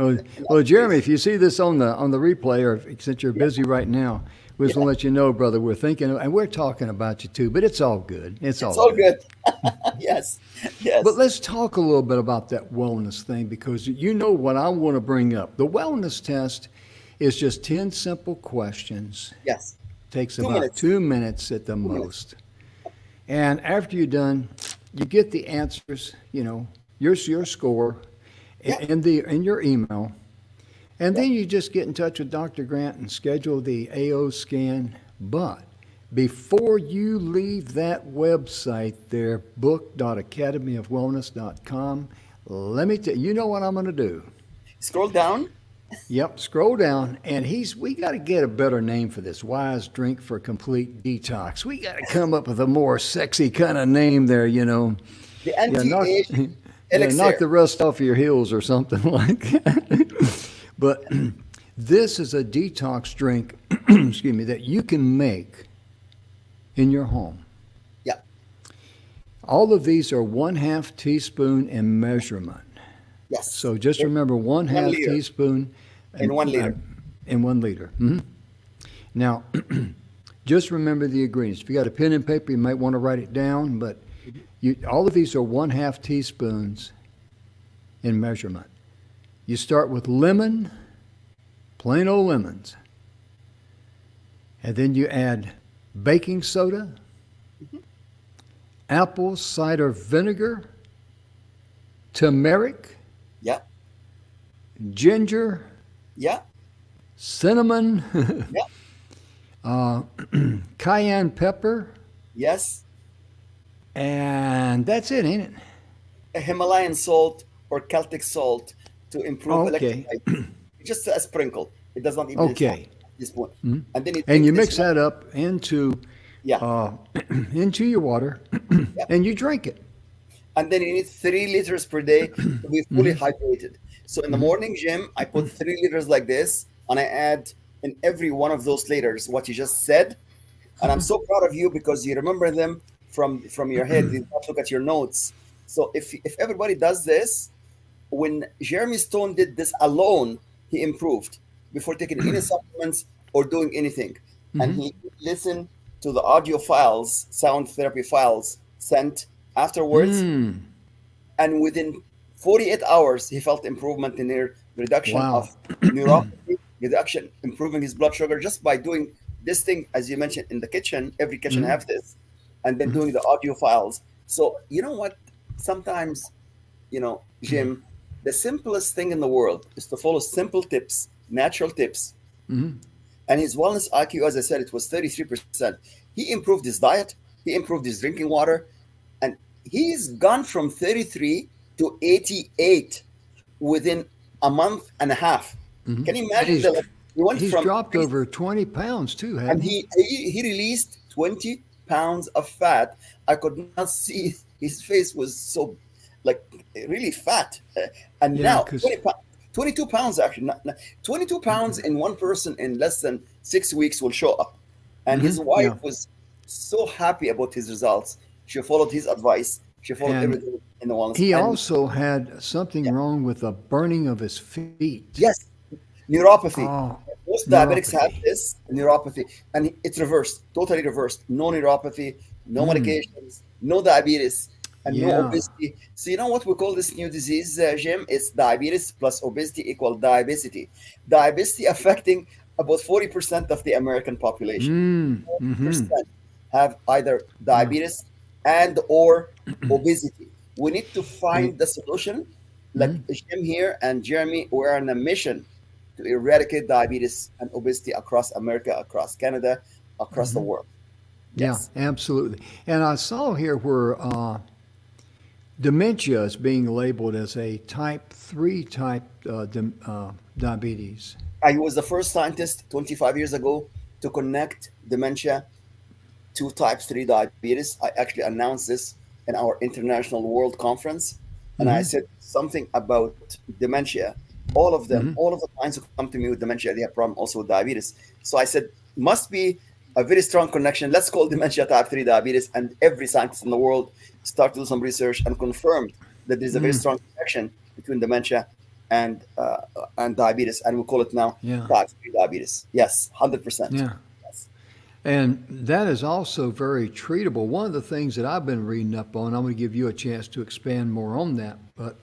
Speaker 1: Well, Jeremy, if you see this on the replay, or since you're busy right now, we just want to let you know, brother, we're thinking and we're talking about you too. But it's all good. It's all
Speaker 2: good. Yes.
Speaker 1: But let's talk a little bit about that wellness thing, because you know what I want to bring up. The wellness test is just 10 simple questions.
Speaker 2: Yes.
Speaker 1: Takes about 2 minutes at the most. And after you're done, you get the answers, your score in your email. And then you just get in touch with Dr. Grant and schedule the AO scan. But before you leave that website there, book.academyofwellness.com, let me tell you, you know what I'm going to do?
Speaker 2: Scroll down.
Speaker 1: Yep, scroll down, and we got to get a better name for this. Wise Drink for Complete Detox. We got to come up with a more sexy kind of name there, you know.
Speaker 2: The
Speaker 1: Yeah, knock,
Speaker 2: anti-age
Speaker 1: yeah, knock
Speaker 2: elixir.
Speaker 1: the rust off your heels or something like that. But this is a detox drink, excuse me, that you can make in your home.
Speaker 2: Yeah.
Speaker 1: All of these are 1/2 teaspoon in measurement.
Speaker 2: Yes.
Speaker 1: So just remember 1/2
Speaker 2: liter.
Speaker 1: teaspoon
Speaker 2: In 1 liter.
Speaker 1: in 1 liter. Now, just remember the ingredients. If you got a pen and paper, you might want to write it down, but all of these are 1/2 teaspoons in measurement. You start with lemon, plain old lemons, and then you add baking soda, apple cider vinegar, turmeric,
Speaker 2: Yeah.
Speaker 1: ginger,
Speaker 2: Yeah.
Speaker 1: cinnamon,
Speaker 2: Yeah.
Speaker 1: cayenne pepper,
Speaker 2: Yes.
Speaker 1: and that's it, ain't it?
Speaker 2: A Himalayan salt or Celtic salt to improve
Speaker 1: Okay.
Speaker 2: electrolyte. Just a sprinkle. It does not even
Speaker 1: Okay.
Speaker 2: at this point. And then
Speaker 1: And you
Speaker 2: take
Speaker 1: mix
Speaker 2: this.
Speaker 1: that up into
Speaker 2: Yeah.
Speaker 1: into your water,
Speaker 2: Yeah.
Speaker 1: and you drink it.
Speaker 2: And then you need 3 liters per day to be fully hydrated. So in the morning, Jim, I put 3 liters like this, and I add in every one of those liters what you just said. And I'm so proud of you because you remember them from your head. You don't look at your notes. So if everybody does this, when Jeremy Stone did this alone, he improved before taking any supplements or doing anything. And he listened to the audio files, sound therapy files sent afterwards. And within 48 hours, he felt improvement in their reduction
Speaker 1: Wow.
Speaker 2: of neuropathy, reduction, improving his blood sugar just by doing this thing, as you mentioned, in the kitchen. Every kitchen have this, and then doing the audio files. So you know what? Sometimes, Jim, the simplest thing in the world is to follow simple tips, natural tips. And his wellness IQ, as I said, it was 33%. He improved his diet. He improved his drinking water. And he's gone from 33 to 88 within a month and a half. Can you imagine
Speaker 1: He's,
Speaker 2: that? He went
Speaker 1: he's
Speaker 2: from
Speaker 1: dropped over 20 pounds too, hasn't
Speaker 2: and
Speaker 1: he?
Speaker 2: he released 20 pounds of fat. I could not see his face was so like really fat. And
Speaker 1: Yeah,
Speaker 2: now
Speaker 1: 'cause-
Speaker 2: 22 pounds actually. 22 pounds in one person in less than 6 weeks will show up. And his wife
Speaker 1: Yeah.
Speaker 2: was so happy about his results. She followed his advice. She followed
Speaker 1: And
Speaker 2: everything in the wellness.
Speaker 1: He
Speaker 2: And
Speaker 1: also had something wrong with the burning of his feet.
Speaker 2: yes, neuropathy.
Speaker 1: Oh,
Speaker 2: Most diabetics have
Speaker 1: neuropathy.
Speaker 2: this neuropathy, and it's reversed, totally reversed. No neuropathy, no medications, no diabetes, and
Speaker 1: Yeah.
Speaker 2: no obesity. So you know what we call this new disease, Jim? It's diabetes plus obesity equal diabesity. Diabesity affecting about 40% of the American population. 40% have either diabetes and or obesity. We need to find the solution. Like Jim here and Jeremy, we're on a mission to eradicate diabetes and obesity across America, across Canada, across the world. Yes.
Speaker 1: Yeah, absolutely. And I saw here where dementia is being labeled as a type 3 diabetes.
Speaker 2: I was the first scientist 25 years ago to connect dementia to type 3 diabetes. I actually announced this in our International World Conference. And I said something about dementia. All of them, all of the clients who come to me with dementia, they have problem also with diabetes. So I said, must be a very strong connection. Let's call dementia type 3 diabetes. And every scientist in the world started to do some research and confirmed that there's a very strong connection between dementia and diabetes. And we call it now type 3 diabetes. Yes, 100%.
Speaker 1: Yeah.
Speaker 2: Yes.
Speaker 1: And that is also very treatable. One of the things that I've been reading up on, I'm going to give you a chance to expand more on that, but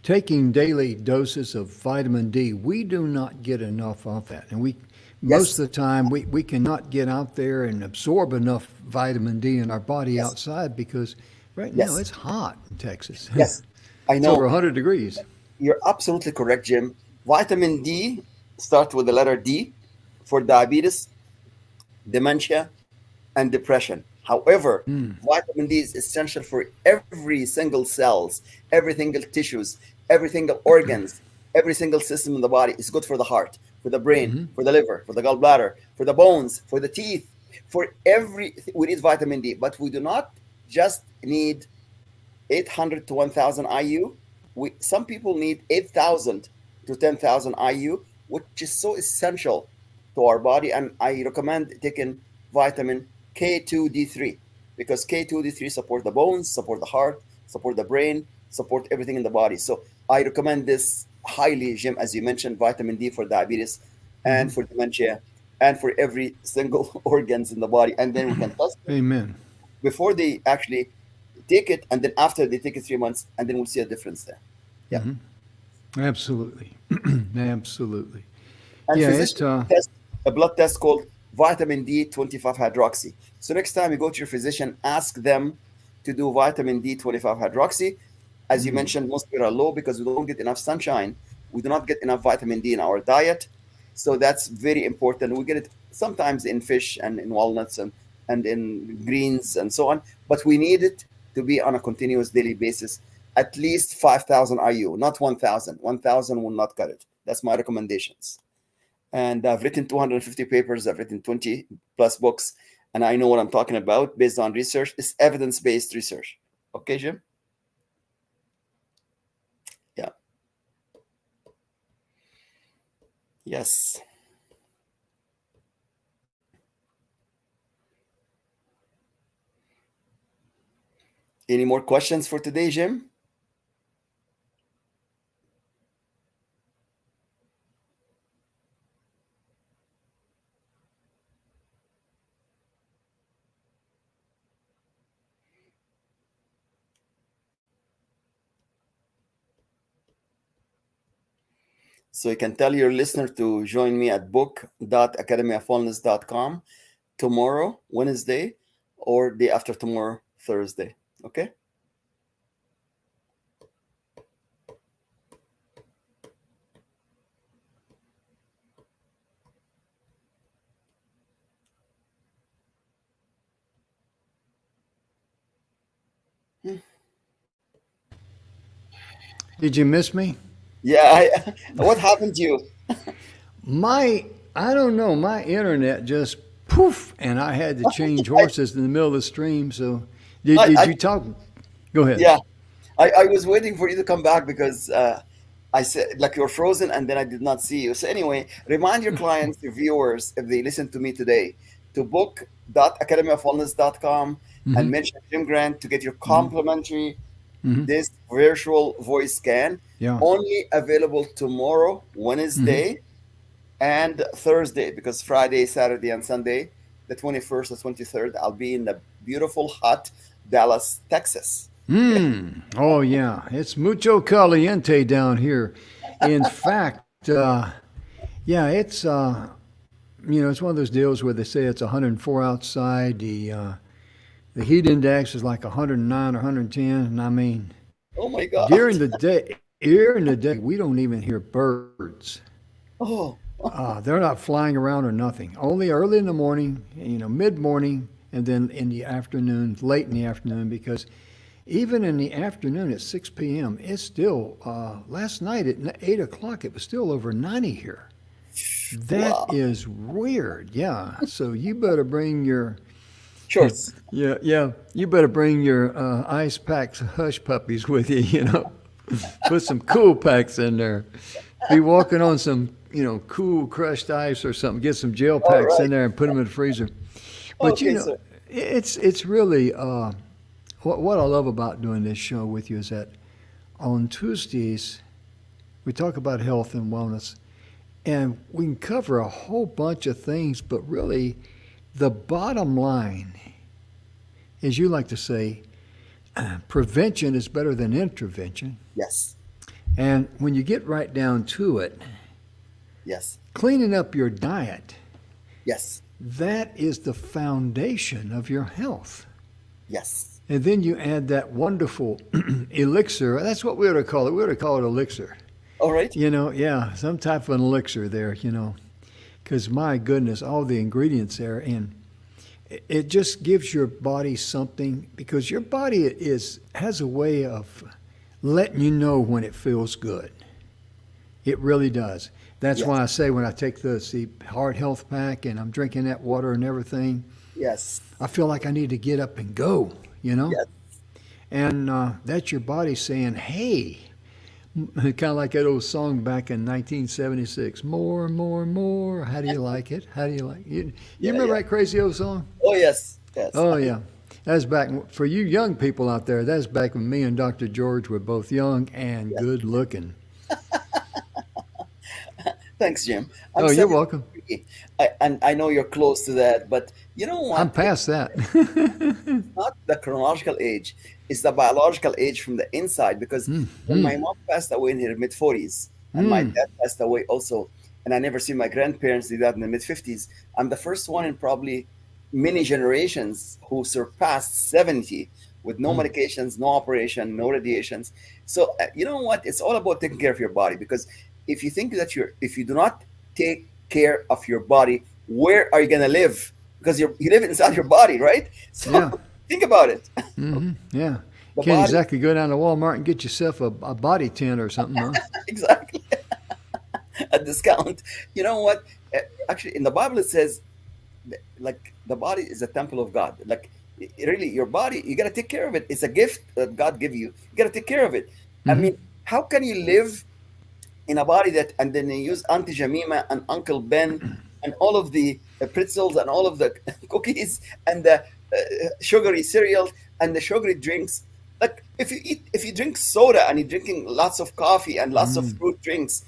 Speaker 1: taking daily doses of vitamin D, we do not get enough of that. And most of the time, we cannot get out there and absorb enough vitamin D in our body outside because right now it's hot in Texas.
Speaker 2: Yes, I
Speaker 1: It's
Speaker 2: know.
Speaker 1: over 100 degrees.
Speaker 2: You're absolutely correct, Jim. Vitamin D starts with the letter D for diabetes, dementia, and depression. However, vitamin D is essential for every single cells, every single tissues, every single organs, every single system in the body. It's good for the heart, for the brain, for the liver, for the gallbladder, for the bones, for the teeth, for every. We need vitamin D, but we do not just need 800 to 1,000 IU. Some people need 8,000 to 10,000 IU, which is so essential to our body. And I recommend taking vitamin K2D3 because K2D3 support the bones, support the heart, support the brain, support everything in the body. So I recommend this highly, Jim, as you mentioned, vitamin D for diabetes and for dementia and for every single organs in the body. And then we can test
Speaker 1: Amen.
Speaker 2: before they actually take it, and then after they take it 3 months, and then we'll see a difference there. Yeah.
Speaker 1: Absolutely. Absolutely.
Speaker 2: And
Speaker 1: Yeah,
Speaker 2: physician test a blood test called vitamin D 25 hydroxy. So next time you go to your physician, ask them to do vitamin D 25 hydroxy. As you mentioned, most people are low because we don't get enough sunshine. We do not get enough vitamin D in our diet. So that's very important. We get it sometimes in fish and in walnuts and in greens and so on, but we need it to be on a continuous daily basis, at least 5,000 IU, not 1,000. 1,000 will not cut it. That's my recommendations. And I've written 250 papers. I've written 20 plus books, and I know what I'm talking about based on research. It's evidence-based research. Okay, Jim? Yeah. Yes. Any more questions for today, Jim? So you can tell your listener to join me at book.academyofwellness.com tomorrow, Wednesday, or day after tomorrow, Thursday. Okay?
Speaker 1: Did you miss me?
Speaker 2: Yeah. What happened to you?
Speaker 1: I don't know, my internet just poof, and I had to change horses in the middle of the stream. So, did you talk? Go ahead.
Speaker 2: Yeah. I was waiting for you to come back because I said, like, you're frozen, and then I did not see you. So anyway, remind your clients, your viewers, if they listen to me today, to book.academyofwellness.com and mention Jim Grant to get your complimentary this virtual voice scan.
Speaker 1: Yeah.
Speaker 2: Only available tomorrow, Wednesday, and Thursday, because Friday, Saturday, and Sunday, the 21st, the 23rd, I'll be in the beautiful, hot Dallas, Texas.
Speaker 1: Oh, yeah. It's mucho caliente down here. In fact, yeah, it's, it's one of those deals where they say it's 104 outside. The heat index is like 109 or 110. And I mean,
Speaker 2: oh my God.
Speaker 1: During the day, we don't even hear birds.
Speaker 2: Oh.
Speaker 1: They're not flying around or nothing. Only early in the morning, mid-morning, and then in the afternoon, late in the afternoon, because even in the afternoon at 6 p.m., it's still, last night at 8 o'clock, it was still over 90 here. That is weird, yeah. So you better bring your...
Speaker 2: Shorts.
Speaker 1: Yeah. You better bring your ice packs, hush puppies with you, Put some cool packs in there. Be walking on some, cool crushed ice or something. Get some gel packs in there and put them in the freezer. But,
Speaker 2: sir.
Speaker 1: it's really... What I love about doing this show with you is that on Tuesdays, we talk about health and wellness, and we can cover a whole bunch of things, but really the bottom line, as you like to say, prevention is better than intervention.
Speaker 2: Yes.
Speaker 1: And when you get right down to it,
Speaker 2: yes,
Speaker 1: cleaning up your diet,
Speaker 2: yes,
Speaker 1: that is the foundation of your health.
Speaker 2: Yes.
Speaker 1: And then you add that wonderful elixir. That's what we ought to call it. We ought to call it elixir.
Speaker 2: All right.
Speaker 1: Yeah, some type of an elixir there, because my goodness, all the ingredients there. And it just gives your body something, because your body has a way of letting you know when it feels good. It really does. That's
Speaker 2: Yes.
Speaker 1: why I say when I take the Heart Health Pack and I'm drinking that water and everything,
Speaker 2: Yes.
Speaker 1: I feel like I need to get up and go, you know?
Speaker 2: Yes.
Speaker 1: And that's your body saying, hey, kind of like that old song back in 1976, more, more, more. How do you like it? How do you like it? You
Speaker 2: Yeah.
Speaker 1: remember
Speaker 2: Yeah.
Speaker 1: that crazy old song?
Speaker 2: Oh, yes. Yes.
Speaker 1: Oh, yeah. That's back for you young people out there. That's back when me and Dr. George were both young and
Speaker 2: Yes.
Speaker 1: good looking.
Speaker 2: Thanks, Jim. I'm
Speaker 1: Oh, you're
Speaker 2: 73,
Speaker 1: welcome.
Speaker 2: and I know you're close to that, but you know
Speaker 1: I'm
Speaker 2: what?
Speaker 1: past that.
Speaker 2: Not the chronological age, it's the biological age from the inside. Because
Speaker 1: Mm,
Speaker 2: when
Speaker 1: mm,
Speaker 2: my mom passed away in her mid 40s, and my
Speaker 1: mm.
Speaker 2: dad passed away also, and I never see my grandparents do that in the mid 50s, I'm the first one in probably many generations who surpassed 70 with no medications, no operation, no radiations. So, you know what? It's all about taking care of your body. Because if you think that if you do not take care of your body, where are you going to live? Because you live inside your body, right? So
Speaker 1: Yeah.
Speaker 2: think about it.
Speaker 1: Yeah.
Speaker 2: The
Speaker 1: Can't
Speaker 2: body,
Speaker 1: exactly go down to Walmart and get yourself a body tent or something, huh?
Speaker 2: exactly, a discount. You know what? Actually, in the Bible, it says, like, the body is a temple of God. Like, really, your body, you got to take care of it. It's a gift that God give you. You got to take care of it. I
Speaker 1: Hmm.
Speaker 2: mean, how can you live in a body that, and then they use Auntie Jamima and Uncle Ben and all of the pretzels and all of the cookies and the sugary cereals and the sugary drinks. Like, if you drink soda and you're drinking lots of coffee and lots of fruit drinks,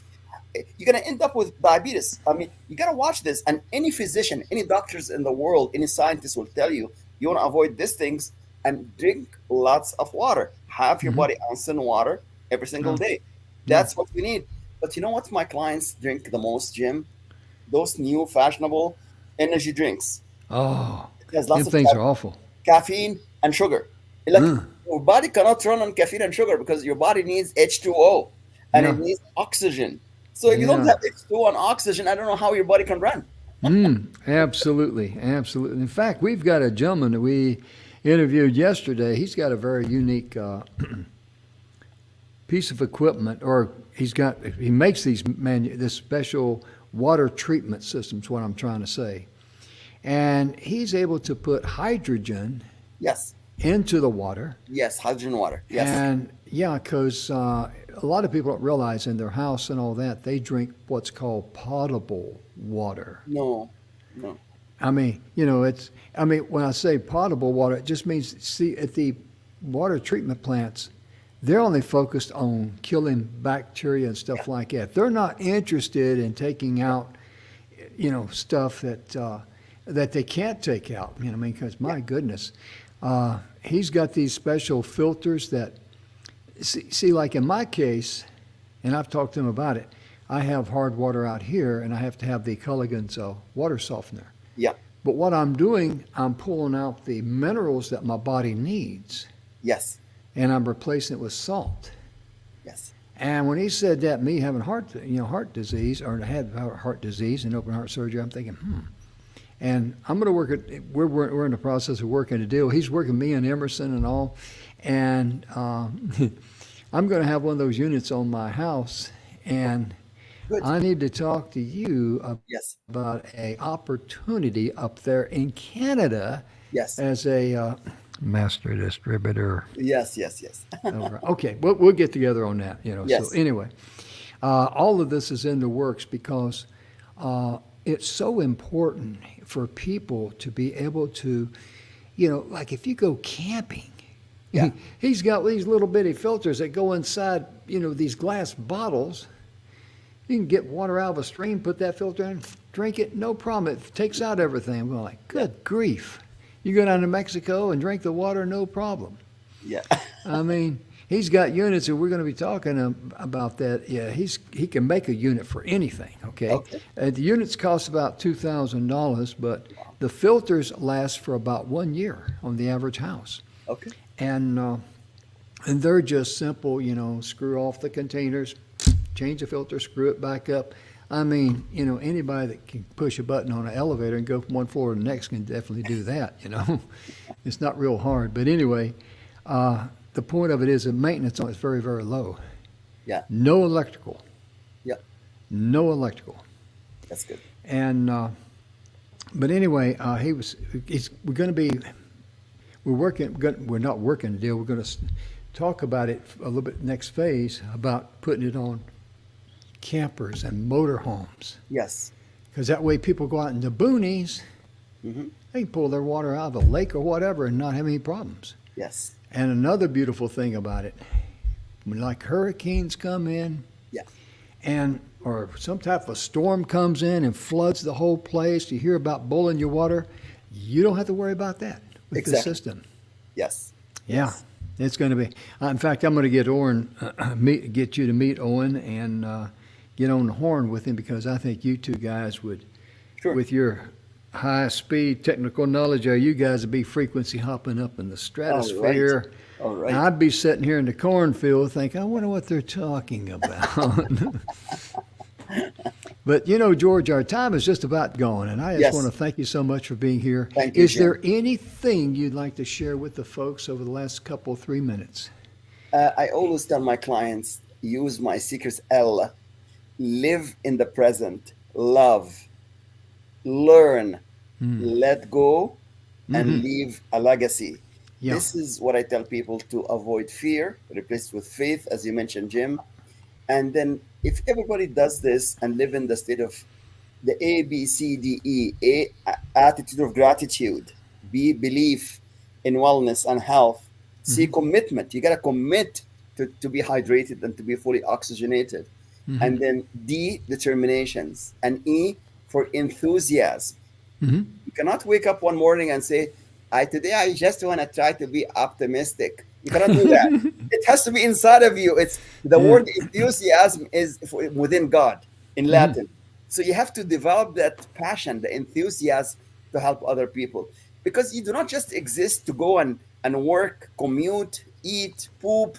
Speaker 2: you're gonna end up with diabetes. I mean, you gotta watch this. And any physician, any doctors in the world, any scientist will tell you, you want to avoid these things and drink lots of water. Have your
Speaker 1: Hmm.
Speaker 2: body ounce in water every single
Speaker 1: Yeah.
Speaker 2: day.
Speaker 1: Yeah.
Speaker 2: That's what we need. But you know what my clients drink the most, Jim? Those new fashionable energy drinks.
Speaker 1: Oh,
Speaker 2: It has
Speaker 1: them
Speaker 2: lots of
Speaker 1: things are awful.
Speaker 2: caffeine and sugar. Like,
Speaker 1: Uh,
Speaker 2: your body cannot run on caffeine and sugar because your body needs H2O and it
Speaker 1: yeah.
Speaker 2: needs oxygen. So if you don't
Speaker 1: Yeah.
Speaker 2: have H2O and oxygen, I don't know how your body can run.
Speaker 1: Absolutely. Absolutely. In fact, we've got a gentleman that we interviewed yesterday. He's got a very unique piece of equipment, or he makes this special water treatment systems, what I'm trying to say. And he's able to put hydrogen
Speaker 2: Yes.
Speaker 1: into the water.
Speaker 2: Yes. Hydrogen water. Yes.
Speaker 1: And yeah, because a lot of people don't realize in their house and all that, they drink what's called potable water.
Speaker 2: No. No.
Speaker 1: I mean, when I say potable water, it just means, see, at the water treatment plants, they're only focused on killing bacteria and stuff like that. They're not interested in taking out, stuff that they can't take out. You know what I mean? Because
Speaker 2: Yeah.
Speaker 1: my goodness, he's got these special filters that, see, like in my case, and I've talked to him about it. I have hard water out here, and I have to have the Culligan's water softener.
Speaker 2: Yeah.
Speaker 1: But what I'm doing, I'm pulling out the minerals that my body needs,
Speaker 2: Yes.
Speaker 1: and I'm replacing it with salt.
Speaker 2: Yes.
Speaker 1: And when he said that, me having heart disease, or had heart disease and open heart surgery, I'm thinking, And I'm going to work it. We're in the process of working a deal. He's working me and Emerson and all, and I'm going to have one of those units on my house, and
Speaker 2: Good.
Speaker 1: I need to talk to you
Speaker 2: Yes.
Speaker 1: about a opportunity up there in Canada
Speaker 2: Yes.
Speaker 1: as a master distributor.
Speaker 2: Yes. Yes. Yes.
Speaker 1: Okay, we'll get together on that.
Speaker 2: Yes.
Speaker 1: So anyway, all of this is in the works because it's so important for people to be able to, like if you go camping,
Speaker 2: Yeah.
Speaker 1: he's got these little bitty filters that go inside, these glass bottles. You can get water out of a stream, put that filter in, drink it, no problem. It takes out everything. I'm going like, good grief. You go down to Mexico and drink the water, no problem.
Speaker 2: Yeah.
Speaker 1: I mean, he's got units, and we're going to be talking about that. Yeah, he can make a unit for anything, okay?
Speaker 2: Okay.
Speaker 1: The units cost about $2,000, but the filters last for about 1 year on the average house.
Speaker 2: Okay.
Speaker 1: And they're just simple, screw off the containers, change the filter, screw it back up. I mean, anybody that can push a button on an elevator and go from one floor to the next can definitely do that. It's not real hard. But anyway, the point of it is the maintenance on it is very, very low.
Speaker 2: Yeah.
Speaker 1: No electrical.
Speaker 2: Yeah.
Speaker 1: No electrical.
Speaker 2: That's good.
Speaker 1: And but anyway, we're not working the deal. We're going to talk about it a little bit next phase about putting it on campers and motorhomes.
Speaker 2: Yes.
Speaker 1: Because that way people go out in the boonies,
Speaker 2: Mm-hmm.
Speaker 1: they can pull their water out of a lake or whatever and not have any problems.
Speaker 2: Yes.
Speaker 1: And another beautiful thing about it, when like hurricanes come in,
Speaker 2: Yeah.
Speaker 1: or some type of storm comes in and floods the whole place, you hear about boiling your water, you don't have to worry about that with the
Speaker 2: Exactly.
Speaker 1: system.
Speaker 2: Yes.
Speaker 1: Yeah, it's going to be. In fact, I'm going to get get you to meet Owen and get on the horn with him because I think you two guys would,
Speaker 2: Sure.
Speaker 1: with your high-speed technical knowledge, you guys would be frequency hopping up in the stratosphere.
Speaker 2: All right.
Speaker 1: And I'd be sitting here in the cornfield thinking, I wonder what they're talking about. But, George, our time is just about gone, and I just
Speaker 2: Yes.
Speaker 1: want to thank you so much for being here.
Speaker 2: Thank you,
Speaker 1: Is
Speaker 2: Jim.
Speaker 1: there anything you'd like to share with the folks over the last 3 minutes?
Speaker 2: I always tell my clients, use my secrets L. Live in the present. Love. Learn. Let go. And leave a legacy.
Speaker 1: Yeah.
Speaker 2: This is what I tell people to avoid fear, replace it with faith, as you mentioned, Jim. And then if everybody does this and live in the state of the A, B, C, D, E, A, attitude of gratitude, B, belief in wellness and health, C, commitment. You got to commit to be hydrated and to be fully oxygenated. And then D, determinations. And E, for enthusiasm. You cannot wake up one morning and say, today I just want to try to be optimistic. You cannot do that. It has to be inside of you. It's the word enthusiasm is within God in Latin. So you have to develop that passion, the enthusiasm to help other people. Because you do not just exist to go and work, commute, eat, poop,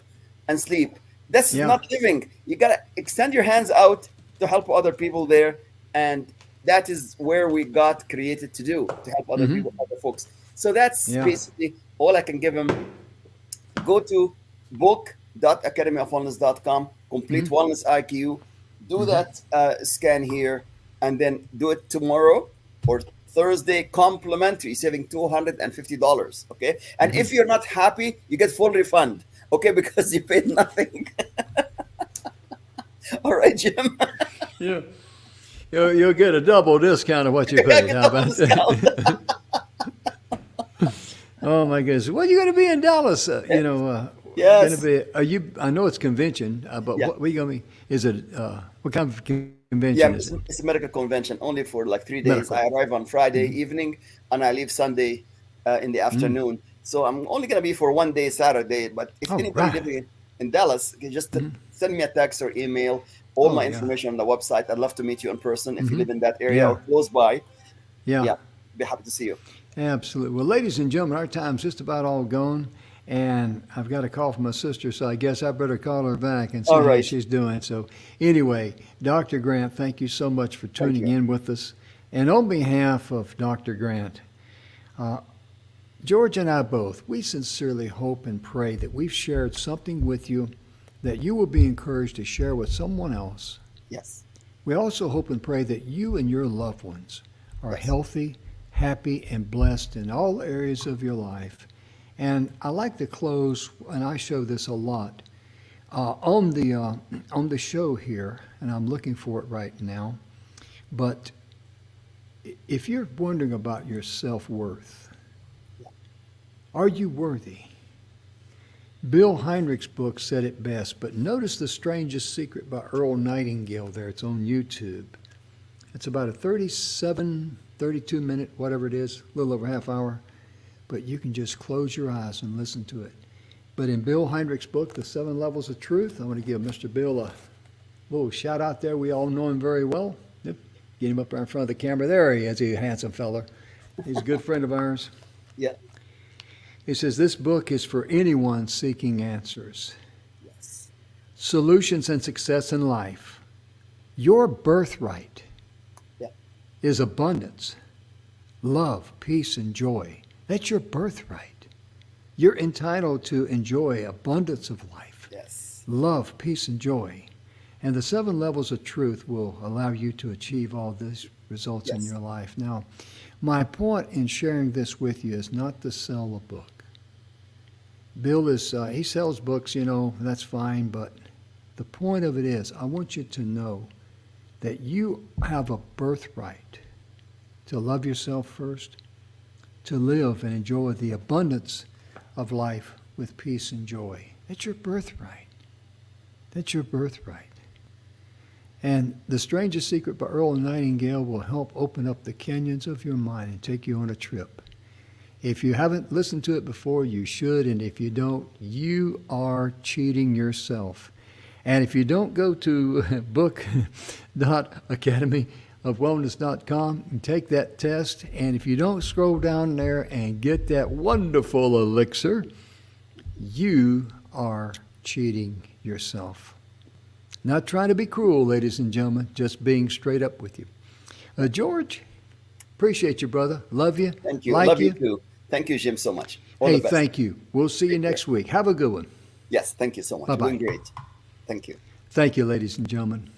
Speaker 2: and sleep. That's not living. You got to extend your hands out to help other people there. And that is where we got created to do, to help other people, other folks. So that's basically all I can give them. Go to book.academyofwellness.com, complete wellness IQ, do that scan here, and then do it tomorrow or Thursday complimentary, saving $250. Okay. And if you're not happy, you get full refund. Okay. Because you paid nothing. All right, Jim.
Speaker 1: Yeah. You'll get a double discount of what you paid. How about that? Oh my goodness! Well, you're going to be in Dallas.
Speaker 2: Yes.
Speaker 1: Going to be. Are you? I know it's convention, but what are you going to be? Is it? What kind of convention is it?
Speaker 2: It's a medical convention only for like 3 days.
Speaker 1: Medical.
Speaker 2: I arrive on Friday evening and I leave Sunday in the afternoon. So I'm only going to be for 1 day Saturday. But if anybody living in Dallas, you can just send me a text or email. All my information on the website. I'd love to meet you in person if you live in that area or close by.
Speaker 1: Yeah.
Speaker 2: Be happy to see you.
Speaker 1: Absolutely. Well, ladies and gentlemen, our time's just about all gone. And I've got a call from my sister, so I guess I better call her back and see how she's doing. So anyway, Dr. Grant, thank you so much for tuning in with us. And on behalf of Dr. Grant, George and I both, we sincerely hope and pray that we've shared something with you that you will be encouraged to share with someone else.
Speaker 2: Yes.
Speaker 1: We also hope and pray that you and your loved ones are healthy, happy, and blessed in all areas of your life. And I like to close, and I show this a lot, on the show here, and I'm looking for it right now. But if you're wondering about your self-worth, are you worthy? Bill Heinrich's book said it best, but notice The Strangest Secret by Earl Nightingale there. It's on YouTube. It's about a 32 minute, whatever it is, a little over half hour, but you can just close your eyes and listen to it. But in Bill Heinrich's book, The 7 Levels of Truth, I'm going to give Mr. Bill a little shout out there. We all know him very well. Yep. Get him up there in front of the camera. There he is, he's a handsome fella. He's a good friend of ours.
Speaker 2: Yeah.
Speaker 1: He says, this book is for anyone seeking answers,
Speaker 2: Yes.
Speaker 1: solutions and success in life, Your birthright
Speaker 2: Yeah.
Speaker 1: is abundance, love, peace, and joy. That's your birthright. You're entitled to enjoy abundance of life,
Speaker 2: Yes.
Speaker 1: love, peace, and joy. And the 7 levels of truth will allow you to achieve all these results in
Speaker 2: Yes.
Speaker 1: your life. Now, my point in sharing this with you is not to sell a book. Bill he sells books, that's fine, but the point of it is, I want you to know that you have a birthright to love yourself first, to live and enjoy the abundance of life with peace and joy. That's your birthright. That's your birthright. And The Strangest Secret by Earl Nightingale will help open up the canyons of your mind and take you on a trip. If you haven't listened to it before, you should, and if you don't, you are cheating yourself. And if you don't go to book.academyofwellness.com and take that test, and if you don't scroll down there and get that wonderful elixir, you are cheating yourself. Not trying to be cruel, ladies and gentlemen, just being straight up with you. George, appreciate you, brother. Love you.
Speaker 2: Thank you.
Speaker 1: Like
Speaker 2: Love you too. Thank you, Jim, so much. All
Speaker 1: Hey,
Speaker 2: the best.
Speaker 1: thank you. We'll see you next week. Have a good one.
Speaker 2: Yes, thank you so much.
Speaker 1: Bye-bye.
Speaker 2: Doing great. Thank you.
Speaker 1: Thank you, ladies and gentlemen.